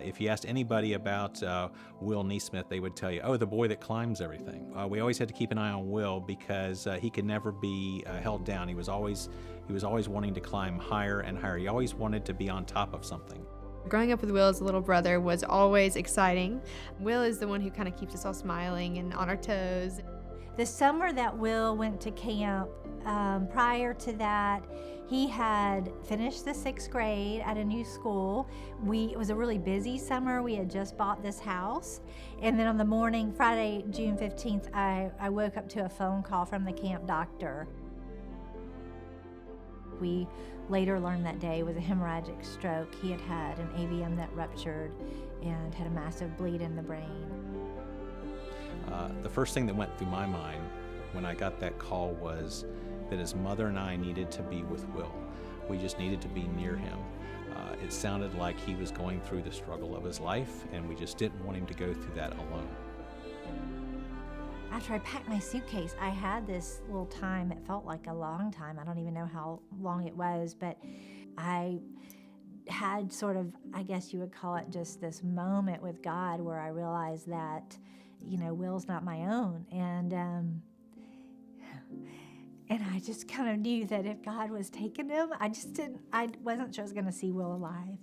If you asked anybody about Will Neesmith, they would tell you, oh, the boy that climbs everything. We always had to keep an eye on Will because he could never be held down. He was always wanting to climb higher and higher. He always wanted to be on top of something. Growing up with Will as a little brother was always exciting. Will is the one who kind of keeps us all smiling and on our toes. The summer that Will went to camp, prior to that, he had finished the 6th grade at a new school. It was a really busy summer. We had just bought this house. And then on the morning, Friday, June 15th, I woke up to a phone call from the camp doctor. We later learned that day was a hemorrhagic stroke. He had had an AVM that ruptured and had a massive bleed in the brain. The first thing that went through my mind when I got that call was that his mother and I needed to be with Will. We just needed to be near him. It sounded like he was going through the struggle of his life, and we just didn't want him to go through that alone. After I packed my suitcase, I had this little time. It felt like a long time. I don't even know how long it was, but I had sort of, I guess you would call it just this moment with God where I realized that, Will's not my own. And I just kind of knew that if God was taking him, I wasn't sure I was going to see Will alive.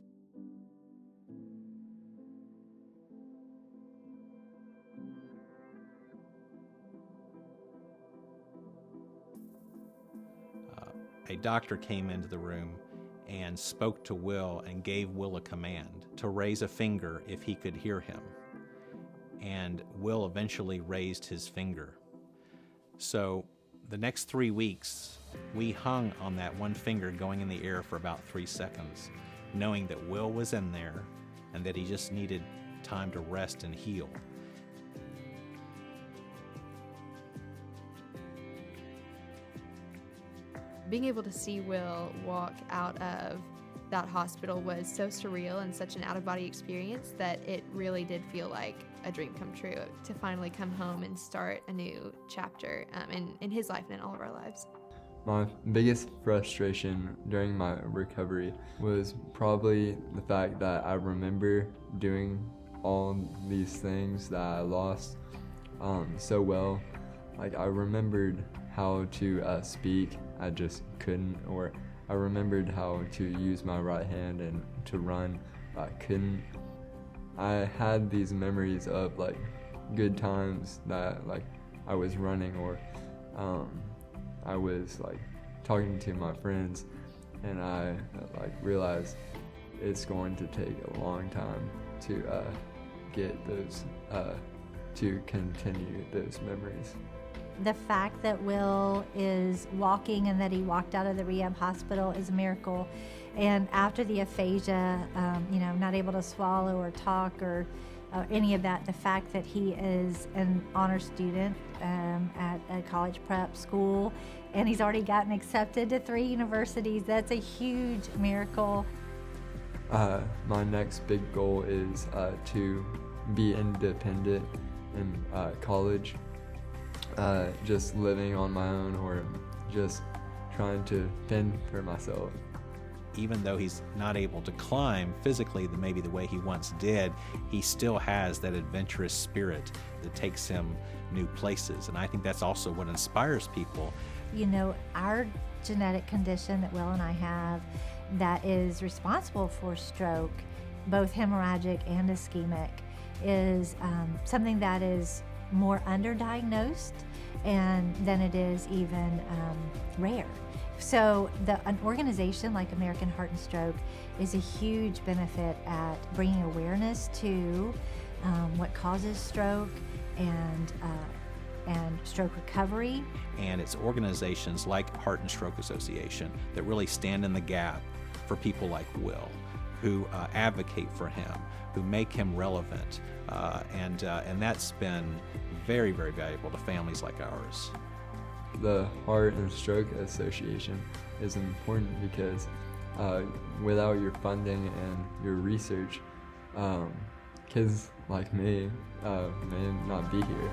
A doctor came into the room and spoke to Will and gave Will a command to raise a finger if he could hear him. And Will eventually raised his finger. So the next 3 weeks, we hung on that one finger going in the air for about 3 seconds, knowing that Will was in there and that he just needed time to rest and heal. Being able to see Will walk out of that hospital was so surreal and such an out-of-body experience that it really did feel like a dream come true to finally come home and start a new chapter in his life and in all of our lives. My biggest frustration during my recovery was probably the fact that I remember doing all these things that I lost so well. Like, I remembered how to speak, I just couldn't, or I remembered how to use my right hand and to run, I couldn't. I had these memories of good times that I was running, or I was talking to my friends, and I realized it's going to take a long time to get those to continue those memories. The fact that Will is walking and that he walked out of the rehab hospital is a miracle. And after the aphasia, not able to swallow or talk or any of that, the fact that he is an honor student at a college prep school, and he's already gotten accepted to 3 universities, that's a huge miracle. My next big goal is to be independent in college. Just living on my own, or just trying to fend for myself. Even though he's not able to climb physically maybe the way he once did, he still has that adventurous spirit that takes him new places. And I think that's also what inspires people. Our genetic condition that Will and I have that is responsible for stroke, both hemorrhagic and ischemic, is something that is more underdiagnosed than it is even rare. So an organization like American Heart and Stroke is a huge benefit at bringing awareness to what causes stroke and stroke recovery. And it's organizations like Heart and Stroke Association that really stand in the gap for people like Will, who advocate for him, who make him relevant, and that's been very, very valuable to families like ours. The Heart and Stroke Association is important because without your funding and your research, kids like me may not be here.